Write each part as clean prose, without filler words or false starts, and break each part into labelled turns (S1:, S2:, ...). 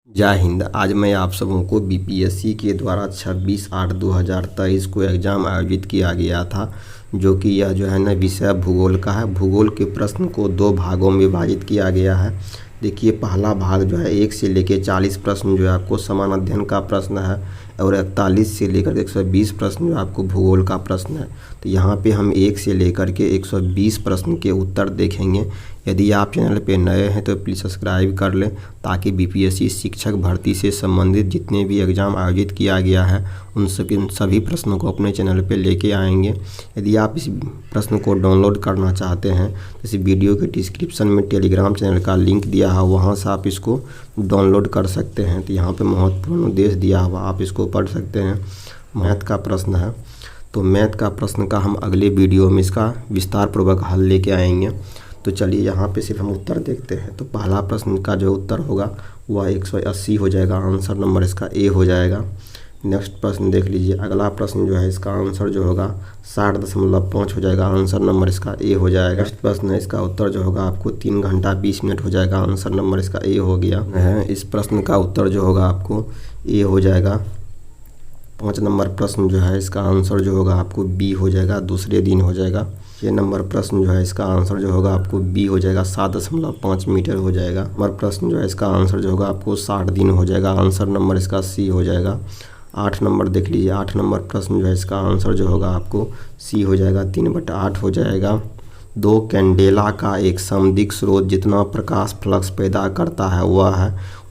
S1: जय हिंद। आज मैं आप सबों को बीपीएससी के द्वारा 26/8/2023 को एग्ज़ाम आयोजित किया गया था, जो कि यह जो है ना विषय भूगोल का है। भूगोल के प्रश्न को दो भागों में विभाजित किया गया है। देखिए, पहला भाग जो है 1 से लेकर 40 प्रश्न जो है आपको समान अध्ययन का प्रश्न है, और 41 से लेकर 120 प्रश्न जो आपको भूगोल का प्रश्न है। तो यहाँ पे हम 1 से लेकर के 120 प्रश्न के उत्तर देखेंगे। यदि आप चैनल पे नए हैं तो प्लीज़ सब्सक्राइब कर लें, ताकि बीपीएससी शिक्षक भर्ती से संबंधित जितने भी एग्ज़ाम आयोजित किया गया है उन सभी प्रश्नों को अपने चैनल पे लेके आएंगे। यदि आप इस प्रश्न को डाउनलोड करना चाहते हैं तो इस वीडियो के डिस्क्रिप्शन में टेलीग्राम चैनल का लिंक दिया है, वहाँ से आप इसको डाउनलोड कर सकते हैं। तो यहाँ पे महत्वपूर्ण उद्देश्य दिया हुआ, आप इसको पढ़ सकते हैं। मैथ का प्रश्न है, तो मैथ का प्रश्न का हम अगले वीडियो में इसका विस्तार पूर्वक हल लेके आएंगे। तो चलिए यहाँ पे सिर्फ हम उत्तर देखते हैं। तो पहला प्रश्न का जो उत्तर होगा वह 180 हो जाएगा, आंसर नंबर इसका ए हो जाएगा। नेक्स्ट प्रश्न देख लीजिए। अगला प्रश्न जो है इसका आंसर जो होगा 60.5 हो जाएगा, आंसर नंबर इसका ए हो जाएगा। नेक्स्ट प्रश्न है, इसका उत्तर जो होगा आपको 3 घंटा 20 मिनट हो जाएगा, आंसर नंबर इसका ए हो गया है। इस प्रश्न का उत्तर जो होगा आपको ए हो जाएगा। 5 नंबर प्रश्न जो है इसका आंसर जो होगा आपको बी हो जाएगा, दूसरे दिन हो जाएगा। 6 नंबर प्रश्न जो है इसका आंसर जो होगा आपको बी हो जाएगा, 7.5 मीटर हो जाएगा। नंबर प्रश्न जो है इसका आंसर जो होगा आपको 60 दिन हो जाएगा, आंसर नंबर इसका सी हो जाएगा। 8 नंबर देख लीजिए। 8 नंबर प्रश्न जो है इसका आंसर जो होगा आपको सी हो जाएगा, 3/8 हो जाएगा। 2 कैंडेला का एक समदिग्ध स्रोत जितना प्रकाश फ्लक्स पैदा करता है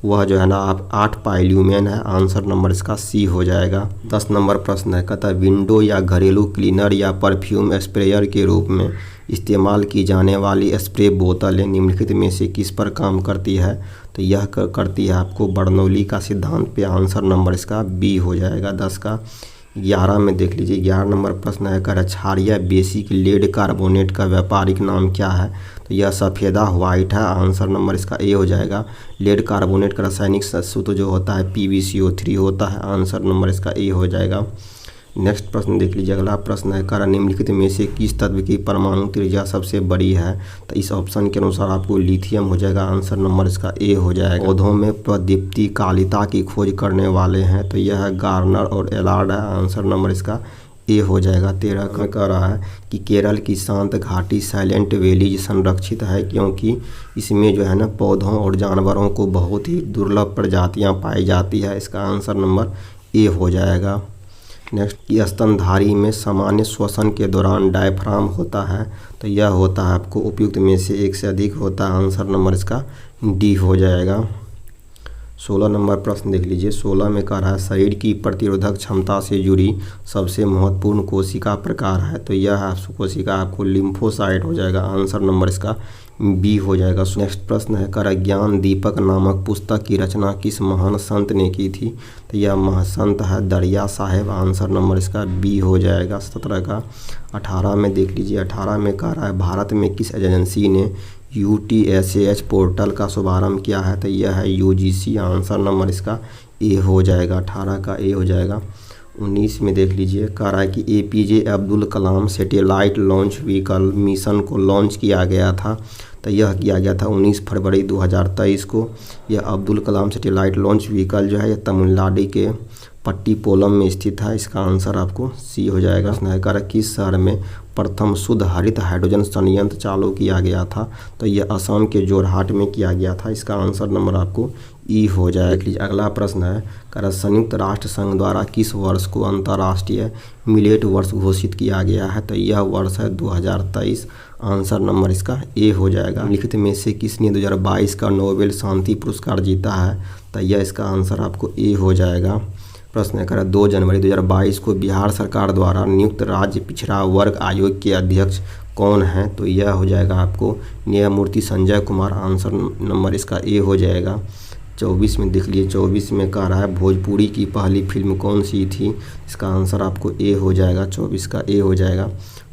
S1: वह जो है ना आप 8 पाई ल्यूमेन है, आंसर नंबर इसका सी हो जाएगा। 10 नंबर प्रश्न है, कहता है विंडो या घरेलू क्लीनर या परफ्यूम स्प्रेयर के रूप में इस्तेमाल की जाने वाली स्प्रे बोतलें निम्नलिखित में से किस पर काम करती है? तो यह करती है आपको बर्नौली का सिद्धांत पे, आंसर नंबर इसका बी हो जाएगा 10 का। 11 में देख लीजिए। 11 नंबर प्रश्न है, कर क्षारीय बेसिक लेड कार्बोनेट का व्यापारिक नाम क्या है? तो यह सफ़ेदा व्हाइट है, आंसर नंबर इसका ए हो जाएगा। लेड कार्बोनेट का रासायनिक सूत्र जो होता है PbCO3 होता है, आंसर नंबर इसका ए हो जाएगा। नेक्स्ट प्रश्न देख लीजिए। अगला प्रश्न है, कर निम्नलिखित में से किस तत्व की परमाणु त्रिज्या सबसे बड़ी है? तो इस ऑप्शन के अनुसार आपको लिथियम हो जाएगा, आंसर नंबर इसका ए हो जाएगा। पौधों में प्रदीप्तिकालिता की खोज करने वाले हैं, तो यह है गार्नर और एलार्ड है, आंसर नंबर इसका ए हो जाएगा। 13 में कह रहा है कि केरल की शांत घाटी साइलेंट वैलीज संरक्षित है क्योंकि इसमें जो है ना पौधों और जानवरों को बहुत ही दुर्लभ प्रजातियां पाई जाती है, इसका आंसर नंबर ए हो जाएगा। नेक्स्ट, कि स्तनधारी में सामान्य श्वसन के दौरान डायफ्राम होता है, तो यह होता है आपको उपयुक्त में से एक से अधिक होता है, आंसर नंबर इसका डी हो जाएगा। 16 नंबर प्रश्न देख लीजिए। 16 में कह रहा है शरीर की प्रतिरोधक क्षमता से जुड़ी सबसे महत्वपूर्ण कोशिका प्रकार है, तो यह कोशिका आपको लिम्फोसाइट हो जाएगा, आंसर नंबर इसका बी हो जाएगा। नेक्स्ट प्रश्न है, कर ज्ञान दीपक नामक पुस्तक की रचना किस महान संत ने की थी? तो यह महासंत है दरिया साहेब, आंसर नंबर इसका बी हो जाएगा 17 का। 18 में देख लीजिए। 18 में कह रहा है भारत में किस एजेंसी ने UTSAH पोर्टल का शुभारंभ किया है? तो यह है UGC, आंसर नंबर इसका ए हो जाएगा, 18 का ए हो जाएगा। 19 में देख लीजिए। कह रहा है कि APJ Abdul Kalam satellite launch vehicle mission को लॉन्च किया गया था, तो यह किया गया था 19 फरवरी 2023 को। यह Abdul Kalam satellite launch vehicle जो है यह तमिलनाडु के पट्टीपोलम में स्थित है, इसका आंसर आपको सी हो जाएगा। स्नायकर किस शहर में प्रथम शुद्ध हरित हाइड्रोजन संयंत्र चालू किया गया था? तो यह असम के जोरहाट में किया गया था, इसका आंसर नंबर आपको ई हो जाएगा। अगला प्रश्न है, कर संयुक्त राष्ट्र संघ द्वारा किस वर्ष को अंतर्राष्ट्रीय मिलेट वर्ष घोषित किया गया है? तो यह वर्ष है 2023, आंसर नंबर इसका ए हो जाएगा। लिखित में से किसने 2022 का नोबेल शांति पुरस्कार जीता है? तो यह इसका आंसर आपको ए हो जाएगा। प्रश्न है, 2 जनवरी 2022 को बिहार सरकार द्वारा नियुक्त राज्य पिछड़ा वर्ग आयोग के अध्यक्ष कौन हैं? तो यह हो जाएगा आपको न्यायमूर्ति संजय कुमार, आंसर नंबर इसका ए हो जाएगा। 24 में देख लिए। 24 में कह रहा है भोजपुरी की पहली फिल्म कौन सी थी? इसका आंसर आपको ए हो जाएगा, 24 का ए हो जाएगा।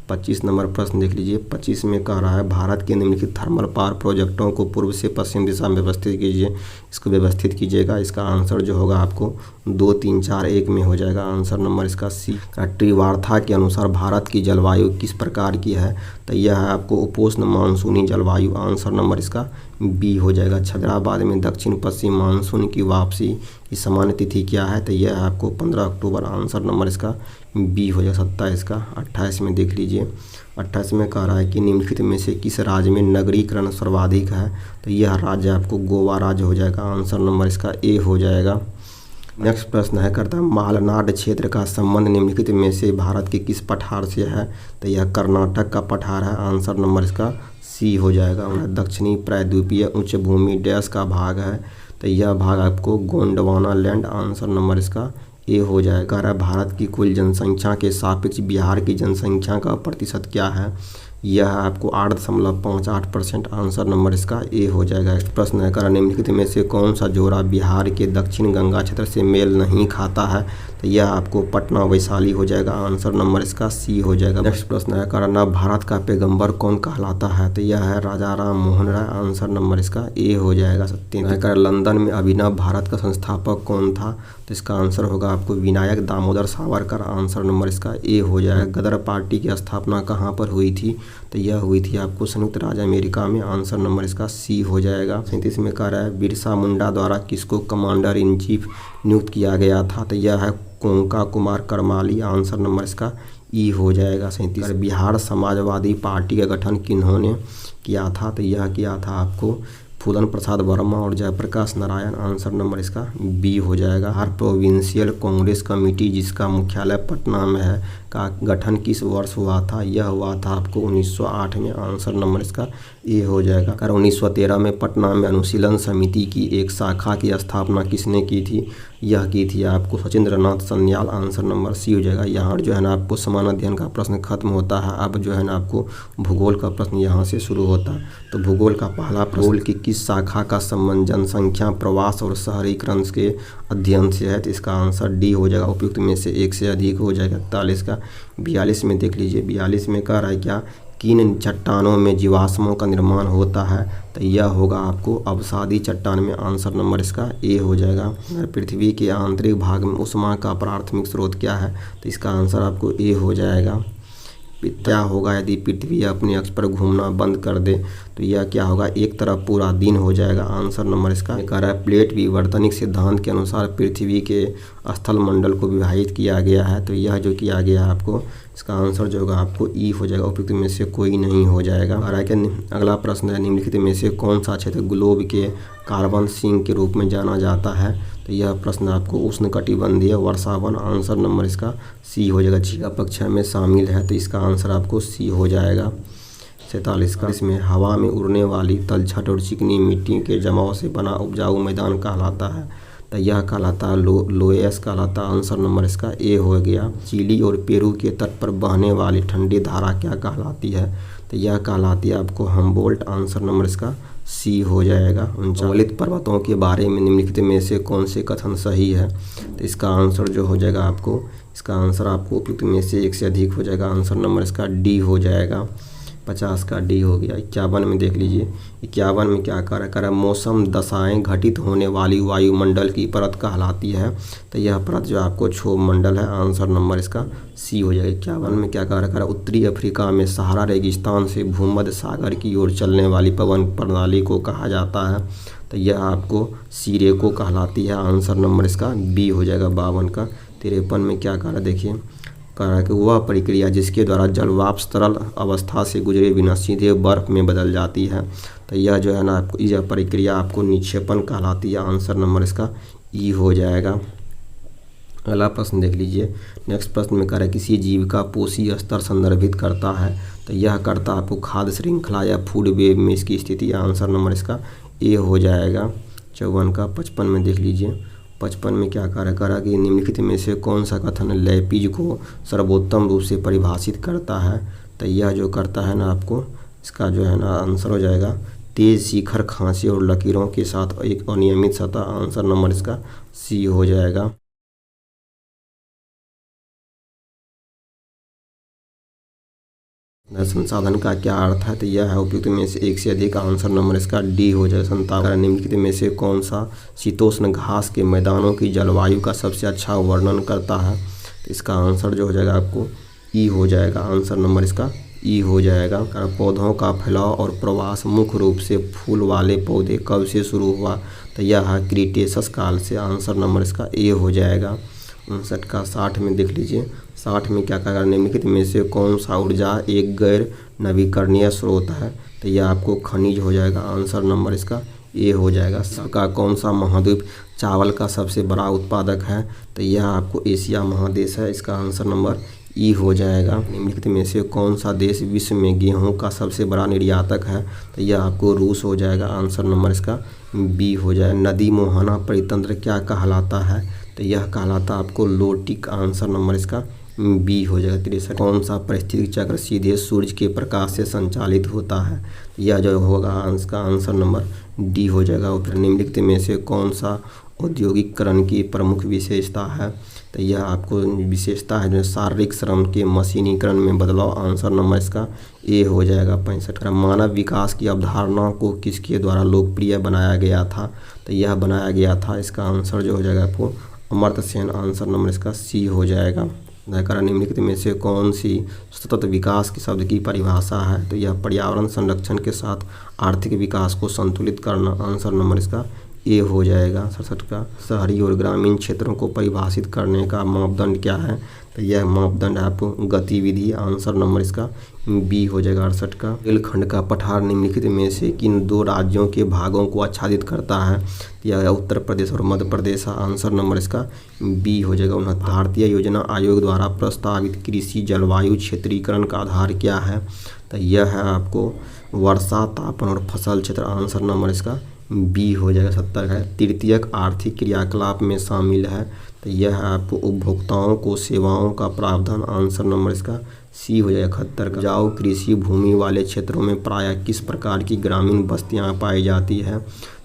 S1: 25 नंबर प्रश्न देख लीजिए। 25 में कह रहा है भारत के निम्नलिखित थर्मल पावर प्रोजेक्टों को पूर्व से पश्चिम दिशा में व्यवस्थित कीजिए, इसको व्यवस्थित कीजिएगा। इसका आंसर जो होगा आपको 2, 3, 4, 1 में हो जाएगा, आंसर नंबर इसका सी। ट्रिवार्था के अनुसार भारत की जलवायु किस प्रकार की है? तो यह है आपको उपोष्ण मानसूनी जलवायु, आंसर नंबर इसका बी हो जाएगा। हैदराबाद में दक्षिण पश्चिम मानसून की वापसी की सामान्य तिथि क्या है, तो यह है आपको 15 अक्टूबर। आंसर नंबर इसका बी हो जाएगा 27 का। 28 में देख लीजिए, 28 में कह रहा है कि निम्नलिखित में से किस राज्य में नगरीकरण सर्वाधिक है, तो यह राज्य आपको गोवा राज्य हो जाएगा। आंसर नंबर इसका ए हो जाएगा। नेक्स्ट प्रश्न है करता है मालनाड क्षेत्र का संबंध निम्नलिखित में से भारत के किस पठार से है, तो यह कर्नाटक का पठार है। आंसर नंबर इसका सी हो जाएगा। दक्षिणी प्रायद्वीपीय उच्च भूमि डैश का भाग है, तो यह भाग आपको गोंडवाना लैंड। आंसर नंबर इसका ए हो जाएगा। भारत की कुल जनसंख्या के सापेक्ष बिहार की जनसंख्या का प्रतिशत क्या है, यह आपको 8.58%। आंसर नंबर इसका ए हो जाएगा। नेक्स्ट प्रश्न है करा निम्नलिखित में से कौन सा जोड़ा बिहार के दक्षिण गंगा क्षेत्र से मेल नहीं खाता है, तो यह आपको पटना वैशाली हो जाएगा। आंसर नंबर इसका सी हो जाएगा। नेक्स्ट प्रश्न है करा नव भारत का पैगंबर कौन कहलाता है, तो यह है राजा राम मोहन राय। आंसर नंबर इसका ए हो जाएगा। सत्य लंदन में अभिनव भारत का संस्थापक कौन था, तो इसका आंसर होगा आपको विनायक दामोदर सावरकर। आंसर नंबर इसका ए हो जाएगा। गदर पार्टी की स्थापना कहाँ पर हुई थी, तो यह हुई थी आपको संयुक्त राज्य अमेरिका में। आंसर नंबर इसका सी हो जाएगा। 37 में कह रहा है बिरसा मुंडा द्वारा किसको कमांडर इन चीफ नियुक्त किया गया था, तो यह है कोंका कुमार करमाली। आंसर नंबर इसका ई हो जाएगा। 37 बिहार समाजवादी पार्टी का गठन किन्होंने किया था, तो यह किया था आपको फूलन प्रसाद वर्मा और जयप्रकाश नारायण। आंसर नंबर इसका बी हो जाएगा। हर प्रोविंशियल कांग्रेस कमेटी जिसका मुख्यालय पटना में है का गठन किस वर्ष हुआ था, यह हुआ था आपको 1908 में। आंसर नंबर इसका ए हो जाएगा। 1913 में पटना में अनुशीलन समिति की एक शाखा की स्थापना किसने की थी, यह की थी आपको Sachindra Nath Sanyal. Answer number C हो जाएगा। यहाँ जो है ना आपको समान अध्ययन का प्रश्न खत्म होता है। अब जो है ना आपको भूगोल का प्रश्न यहाँ से शुरू होता है। तो भूगोल का पहला भूगोल की किस शाखा का संबंध जनसंख्या प्रवास और शहरीकरण के अध्ययन से है, तो इसका आंसर डी हो जाएगा। उपयुक्त में से एक से अधिक हो जाएगा। 41 का। 42 में देख लीजिए, 42 में कह रहा है क्या किन चट्टानों में जीवाश्मों का निर्माण होता है, तो यह होगा आपको अवसादी चट्टान में। आंसर नंबर इसका ए हो जाएगा। पृथ्वी के आंतरिक भाग में ऊष्मा का प्राथमिक स्रोत क्या है, तो इसका आंसर आपको ए हो जाएगा। क्या होगा यदि पृथ्वी अपने अक्ष पर घूमना बंद कर दे, तो यह क्या होगा, एक तरफ पूरा दिन हो जाएगा। आंसर नंबर इसका कह रहा है प्लेट विवर्तनिक सिद्धांत के अनुसार पृथ्वी के स्थल मंडल को विभाजित किया गया है, तो यह जो किया गया है आपको इसका आंसर जो होगा आपको ई हो जाएगा। उपयुक्त में से कोई नहीं हो जाएगा। और अगला प्रश्न है निम्नलिखित में से कौन सा क्षेत्र ग्लोब के कार्बन सिंक के रूप में जाना जाता है, तो यह प्रश्न आपको उष्णकटिबंधीय वर्षावन। आंसर नंबर इसका सी हो जाएगा। झींगा पक्षा में शामिल है, तो इसका आंसर आपको सी हो जाएगा। 47 का। इसमें हवा में उड़ने वाली तलछट और चिकनी मिट्टी के जमाव से बना उपजाऊ मैदान कहलाता है, तो यह कहलाता है लोएस कहलाता है। आंसर नंबर इसका ए हो गया। चिली और पेरू के तट पर बहने वाली ठंडी धारा क्या कहलाती है, तो यह कहलाती है आपको हम्बोल्ट। आंसर नंबर इसका सी हो जाएगा। उच्चवलित पर्वतों के बारे में निम्नलिखित में से कौन से कथन सही है, तो इसका आंसर जो हो जाएगा आपको इसका आंसर आपको उपयुक्त में से एक से अधिक हो जाएगा। आंसर नंबर इसका डी हो जाएगा। 50 का डी हो गया। 51 में देख लीजिए, 51 में क्या कर मौसम दशाएं घटित होने वाली वायुमंडल की परत कहलाती है, तो यह परत जो आपको क्षोभ मंडल है। आंसर नंबर इसका सी हो जाएगा। 51 में क्या कर उत्तरी अफ्रीका में सहारा रेगिस्तान से भूमध्य सागर की ओर चलने वाली पवन प्रणाली को कहा जाता है, तो यह आपको सीरेको कहलाती है। आंसर नंबर इसका बी हो जाएगा। 52 का। 53 में क्या कर देखिए कह रहा है कि वह प्रक्रिया जिसके द्वारा जलवाष्प तरल अवस्था से गुजरे बिना सीधे बर्फ में बदल जाती है, तो यह जो है ना आपको यह प्रक्रिया आपको निक्षेपण कहलाती है। आंसर नंबर इसका ई हो जाएगा। अगला प्रश्न देख लीजिए। नेक्स्ट प्रश्न में कह रहा है किसी जीव का पोषी स्तर संदर्भित करता है, तो यह करता आपको खाद्य श्रृंखला या फूड वेब में इसकी स्थिति। आंसर नंबर इसका ए हो जाएगा। 54 का। 55 में देख लीजिए। 55 में क्या कार्य करा कि निम्नलिखित में से कौन सा कथन लैपिज को सर्वोत्तम रूप से परिभाषित करता है, तो यह जो करता है ना आपको इसका जो है ना आंसर हो जाएगा तेज शिखर खांसी और लकीरों के साथ एक अनियमित सतह। आंसर नंबर इसका सी हो जाएगा। संसाधन का क्या अर्थ है, तो यह है उपयुक्त में से एक से अधिक। आंसर नंबर इसका डी हो जाएगा। 57 निम्नलिखित में से कौन सा शीतोष्ण घास के मैदानों की जलवायु का सबसे अच्छा वर्णन करता है, तो इसका आंसर जो हो जाएगा आपको ई हो जाएगा। आंसर नंबर इसका ई हो जाएगा। पौधों का फैलाव और प्रवास मुख्य रूप से फूल वाले पौधे कब से शुरू हुआ, तो यह है क्रिटेशस काल से। आंसर नंबर इसका ए हो जाएगा। 59 का 60 में देख लीजिए। 60 में क्या कहा, निम्नलिखित में से कौन सा ऊर्जा एक गैर नवीकरणीय स्रोत है, तो यह आपको खनिज हो जाएगा। आंसर नंबर इसका ए हो जाएगा। का कौन सा महाद्वीप चावल का सबसे बड़ा उत्पादक है, तो यह आपको एशिया महादेश है। इसका आंसर नंबर ई हो जाएगा। निम्नलिखित में से कौन सा देश विश्व में गेहूं का सबसे बड़ा निर्यातक है, तो यह आपको रूस हो जाएगा। आंसर नंबर इसका बी हो जाएगा। नदी मुहाना परितंत्र क्या कहलाता है, तो यह कहलाता आपको लोटिक। आंसर नंबर इसका बी हो जाएगा। 63 कौन सा परिस्थितिक चक्र सीधे सूर्य के प्रकाश से संचालित होता है, यह जो होगा इसका आंसर नंबर डी हो जाएगा। और फिर निम्नलिखित में से कौन सा औद्योगिकरण की प्रमुख विशेषता है, तो यह आपको विशेषता है जो शारीरिक श्रम के मशीनीकरण में बदलाव। आंसर नंबर इसका ए हो जाएगा। 65 मानव विकास की अवधारणा को किसके द्वारा लोकप्रिय बनाया गया था, तो यह बनाया गया था। इसका आंसर जो हो जाएगा आपको अमर्त्य सेन। आंसर नंबर इसका सी हो जाएगा। निम्नलिखित में से कौन सी सतत विकास के शब्द की परिभाषा है, तो यह पर्यावरण संरक्षण के साथ आर्थिक विकास को संतुलित करना। आंसर नंबर इसका ए हो जाएगा। 67 का शहरी और ग्रामीण क्षेत्रों को परिभाषित करने का मापदंड क्या है, तो यह मापदंड है आपको गतिविधि। आंसर नंबर इसका बी हो जाएगा। 68 का बुंदेलखंड का पठार निम्नलिखित में से किन दो राज्यों के भागों को आच्छादित करता है, तो यह उत्तर प्रदेश और मध्य प्रदेश। आंसर नंबर इसका बी हो जाएगा। 69 भारतीय योजना आयोग द्वारा प्रस्तावित कृषि जलवायु क्षेत्रीकरण का आधार क्या है, तो यह है आपको वर्षा, तापमान और फसल क्षेत्र। आंसर नंबर इसका बी हो जाएगा। 70 है तृतीयक आर्थिक क्रियाकलाप में शामिल है, तो यह आपको उपभोक्ताओं को सेवाओं का प्रावधान। आंसर नंबर इसका सी हो जाएगा। 71 का जाओ कृषि भूमि वाले क्षेत्रों में प्रायः किस प्रकार की ग्रामीण बस्तियां पाई जाती है,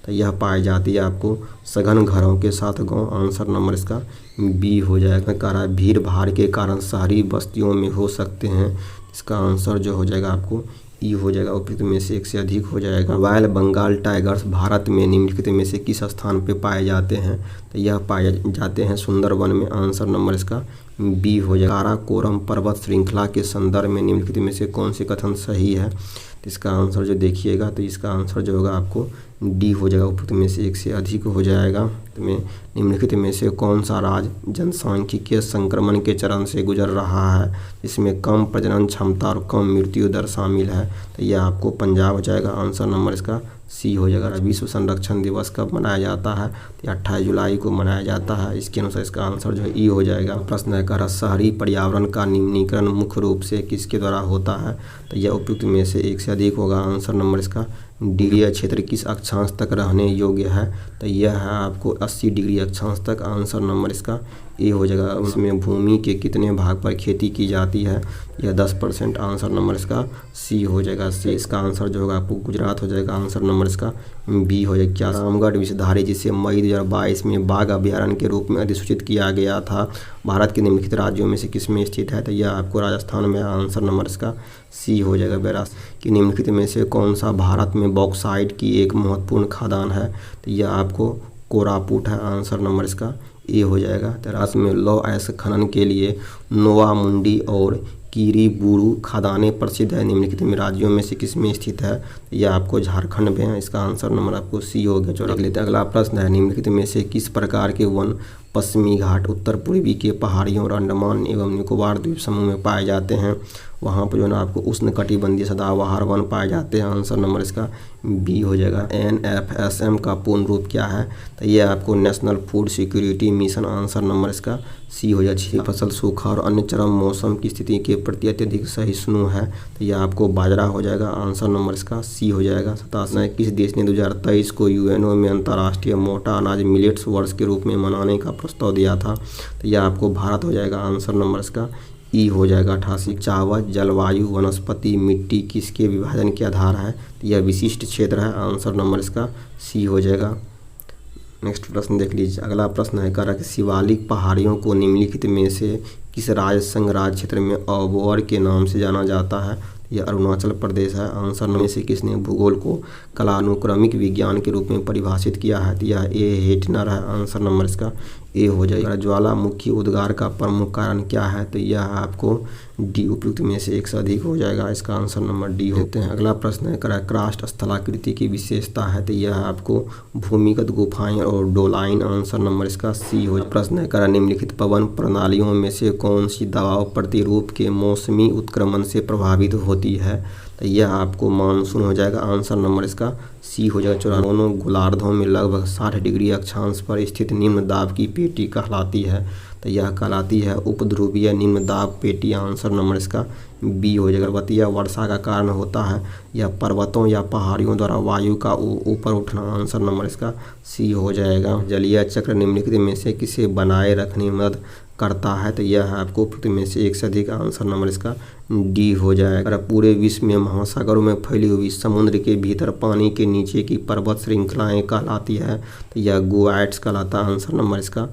S1: तो यह पाई जाती है आपको सघन घरों के साथ गांव। आंसर नंबर इसका बी हो जाएगा। कह रहा है भीड़ भाड़ के कारण शहरी बस्तियों में हो सकते हैं, इसका आंसर जो हो जाएगा आपको ई हो जाएगा। उपयुक्त में से एक से अधिक हो जाएगा। रॉयल बंगाल टाइगर्स भारत में निम्नलिखित में से किस स्थान पे पाए जाते हैं, तो यह पाए जाते हैं सुंदरवन में। आंसर नंबर इसका बी हो जाएगा। काराकोरम पर्वत श्रृंखला के संदर्भ में निम्नलिखित में से कौन से कथन सही है, तो इसका आंसर जो देखिएगा तो इसका आंसर जो होगा आपको डी हो जाएगा। उपयुक्त में से एक से अधिक हो जाएगा। तो निम्नलिखित में से कौन सा राज्य जनसांख्यिकीय संक्रमण के चरण से गुजर रहा है, इसमें कम प्रजनन क्षमता और कम मृत्यु दर शामिल है, तो यह आपको पंजाब हो जाएगा। आंसर नंबर इसका सी हो जाएगा। विश्व संरक्षण दिवस कब मनाया जाता है, तो 28 जुलाई को मनाया जाता है। इसके अनुसार इसका आंसर जो है ई हो जाएगा। प्रश्न है कह शहरी पर्यावरण का निम्नीकरण मुख्य रूप से किसके द्वारा होता है, तो यह उपयुक्त में से एक से अधिक होगा। आंसर नंबर इसका डी। क्षेत्र किस अक्षांश तक रहने योग्य है, तो यह है आपको 80 डिग्री अक्षांश तक। आंसर नंबर इसका ए हो जाएगा। उसमें भूमि के कितने भाग पर खेती की जाती है, यह 10%। आंसर नंबर इसका सी हो जाएगा। सी इसका आंसर जो होगा आपको गुजरात हो जाएगा। आंसर नंबर इसका बी हो जाएगा। क्या रामगढ़ विषधारी जिसे मई 2022 में बाघ अभ्यारण्य के रूप में अधिसूचित किया गया था, भारत के निम्नलिखित राज्यों में से किसमें स्थित है, तो यह आपको राजस्थान में। आंसर नंबर इसका सी हो जाएगा। 82 कि निम्नलिखित में से कौन सा भारत में बॉक्साइट की एक महत्वपूर्ण खादान है, तो यह आपको कोरापुट है। आंसर नंबर इसका ए हो जाएगा। 83 में लौह अयस्क खनन के लिए नोवा मुंडी और कीरीबुरू खदानें प्रसिद्ध है, निम्नलिखित में राज्यों में से किसमें स्थित है, यह आपको झारखंड में है। इसका आंसर नंबर आपको सी हो गया। देख लेते हैं अगला प्रश्न है निम्नलिखित में से किस प्रकार के वन पश्चिमी घाट उत्तर पूर्वी के पहाड़ियों और अंडमान एवं निकोबार द्वीप समूह में पाए जाते हैं, वहाँ पर जो है ना आपको उष्णकटिबंधीय सदाबहार वन पाए जाते हैं। आंसर नंबर इसका बी हो जाएगा। NFSM का पूर्ण रूप क्या है, तो ये आपको national food security mission. Answer number इसका सी हो जाएगा। फसल सूखा और अन्य चरम मौसम की स्थिति के प्रति अत्यधिक सहिष्णु है, तो यह आपको बाजरा हो जाएगा। आंसर नंबर इसका सी हो जाएगा। 87 किस देश ने 2023 को यूएनओ में अंतर्राष्ट्रीय मोटा अनाज मिलेट्स वर्ष के रूप में मनाने का प्रस्ताव दिया था, तो यह आपको भारत हो जाएगा। आंसर नंबर इसका ई हो जाएगा। 88 चावल जलवायु वनस्पति मिट्टी किसके विभाजन के आधार है, तो यह विशिष्ट क्षेत्र है। आंसर नंबर इसका सी हो जाएगा। नेक्स्ट प्रश्न देख लीजिए। अगला प्रश्न है कह रहा है कि शिवालिक पहाड़ियों को निम्नलिखित में से किस राज्य संघ राज्य क्षेत्र में अबोर के नाम से जाना जाता है, यह अरुणाचल प्रदेश है। आंसर में से किसने भूगोल को कालानुक्रमिक विज्ञान के रूप में परिभाषित किया है, तो यह ए हेटनर है। आंसर नंबर इसका ए हो जाएगा। ज्वालामुखी उद्गार का प्रमुख कारण क्या है, तो यह आपको डी उपयुक्त में से एक से अधिक हो जाएगा। इसका आंसर नंबर डी होते हैं। अगला प्रश्न है क्रास्ट स्थलाकृति की विशेषता है, तो यह आपको भूमिगत गुफाएं और डोलाइन, आंसर नंबर इसका सी हो। प्रश्न है निम्नलिखित पवन प्रणालियों में से कौन सी दबाव प्रतिरूप के मौसमी उत्क्रमण से प्रभावित होती है, तो यह आपको मानसून हो जाएगा। आंसर नंबर इसका सी हो जाएगा। 94 दोनों गोलार्धों में लगभग 60 डिग्री अक्षांश पर स्थित निम्न दाब की पेटी कहलाती है, तो यह कहलाती है उपध्रुवीय निम्न दाब पेटी। आंसर नंबर इसका बी हो जाएगा। पर्वतीय वर्षा का कारण होता है यह पर्वतों या पहाड़ियों द्वारा वायु का ऊपर उठना। आंसर नंबर इसका सी हो जाएगा। जलीय चक्र निम्नलिखित में से किसे बनाए रखने में मदद करता है, तो यह है आपको उपयुक्त में से एक से अधिक। आंसर नंबर इसका डी हो जाएगा। पूरे विश्व में महासागरों में फैली हुई समुद्र के भीतर पानी के नीचे की पर्वत श्रृंखलाएं कहलाती है, तो यह गुआइट्स कहलाता है। आंसर नंबर इसका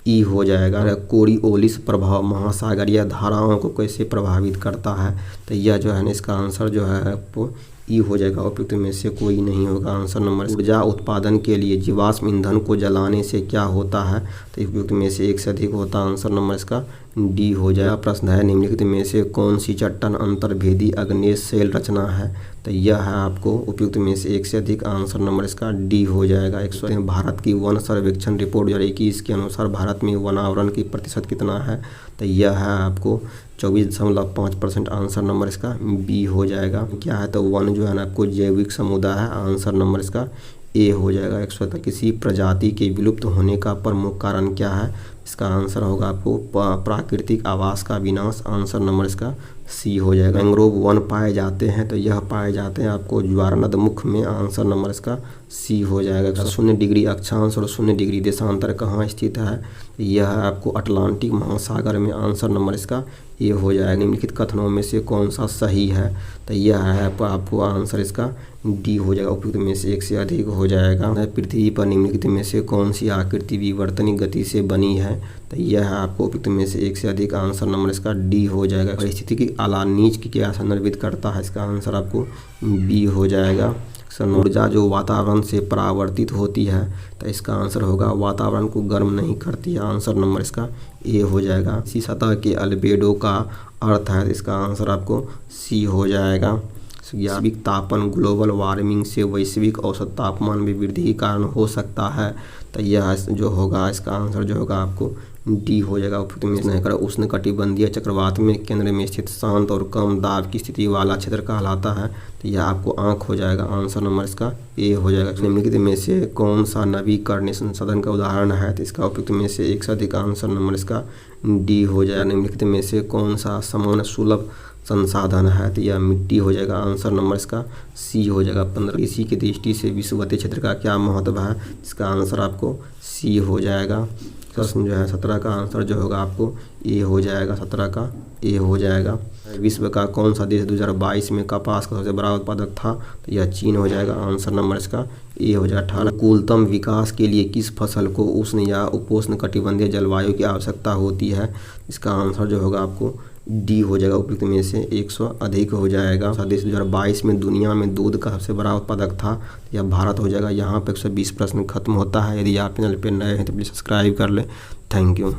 S1: ई हो जाएगा। कोरिओलिस प्रभाव महासागरीय धाराओं को कैसे प्रभावित करता है, तो यह जो है ना इसका आंसर जो है आपको ई हो जाएगा। उपयुक्त में से कोई नहीं होगा। आंसर नंबर ऊर्जा उत्पादन के लिए जीवाश्म ईंधन को जलाने से क्या होता है, तो उपयुक्त में से एक से अधिक होता है। आंसर नंबर इसका डी हो जाएगा। प्रश्न है निम्नलिखित में से कौन सी चट्टान अंतर्भेदी अग्नेय शैल रचना है, तो यह है आपको उपयुक्त में से एक से अधिक। आंसर नंबर इसका डी हो जाएगा। 100 भारत की वन सर्वेक्षण रिपोर्ट 2021 के अनुसार भारत में वनावरण की प्रतिशत कितना है, तो यह है आपको 24.5%। आंसर नंबर इसका बी हो जाएगा। क्या है, तो वन जो है ना आपको जैविक समुदाय है। आंसर नंबर इसका ए हो जाएगा। 100 किसी प्रजाति के विलुप्त होने का प्रमुख कारण क्या है, इसका आंसर होगा आपको प्राकृतिक आवास का विनाश। आंसर नंबर इसका सी हो जाएगा। मैंग्रोव वन पाए जाते हैं, तो यह पाए जाते हैं आपको ज्वारनद मुख में। आंसर नंबर इसका सी हो जाएगा। 0 डिग्री अक्षांश और 0 डिग्री देशांतर कहाँ स्थित है, यह आपको अटलांटिक महासागर में। आंसर नंबर इसका ये हो जाएगा। निम्नलिखित कथनों में से कौन सा सही है, तो यह है आपको आंसर इसका डी हो जाएगा। उपयुक्त में से एक से अधिक हो जाएगा। पृथ्वी पर निम्नलिखित में से कौन सी आकृति विवर्तनिक गति से बनी है, तो यह है आपको उपयुक्त में से एक से अधिक। आंसर नंबर इसका डी हो जाएगा। परिस्थिति की आला नीच की क्या संदर्भित करता है, इसका आंसर आपको बी हो जाएगा। ऊर्जा जो वातावरण से परावर्तित होती है, तो इसका आंसर होगा वातावरण को गर्म नहीं करती है। आंसर नंबर इसका ए हो जाएगा। इसी सतह के अल्बेडो का अर्थ है, इसका आंसर आपको सी हो जाएगा। वैश्विक तापन ग्लोबल वार्मिंग से वैश्विक औसत तापमान में वृद्धि के कारण हो सकता है, तो यह जो होगा इसका आंसर जो होगा आपको डी हो जाएगा। उपयुक्त में नहीं कर उष्णकटिबंधीय चक्रवात में केंद्र में स्थित शांत और कम दाब की स्थिति वाला क्षेत्र कहलाता है, तो यह आपको आंख हो जाएगा। आंसर नंबर इसका ए हो जाएगा। निम्नलिखित में से कौन सा नवीकरणीय संसाधन का उदाहरण है, तो इसका उपयुक्त में से एक से अधिक। आंसर नंबर इसका डी हो जाएगा। निम्नलिखित में से कौन सा समान सुलभ संसाधन है, तो यह मिट्टी हो जाएगा। आंसर नंबर इसका सी हो जाएगा। 15 कृषि की दृष्टि से विषुवतीय क्षेत्र का क्या महत्व है, इसका आंसर आपको सी हो जाएगा। प्रश्न जो है 17 का आंसर जो होगा आपको ए हो जाएगा। 17 का ए हो जाएगा। विश्व का कौन सा देश 2022 में कपास का सबसे बड़ा उत्पादक था, तो यह चीन हो जाएगा। आंसर नंबर इसका ए हो जाएगा। 18 अनुकूलतम विकास के लिए किस फसल को उष्ण या उपोष्ण कटिबंधीय जलवायु की आवश्यकता होती है, इसका आंसर जो होगा आपको डी हो जाएगा। उपयुक्त में से 100 अधिक हो जाएगा। देश 2022 में दुनिया में दूध का सबसे बड़ा उत्पादक था, यह भारत हो जाएगा। यहाँ पर 120 प्रश्न खत्म होता है। यदि आप चैनल पर नए हैं तो प्लीज़ सब्सक्राइब कर लें। Thank you.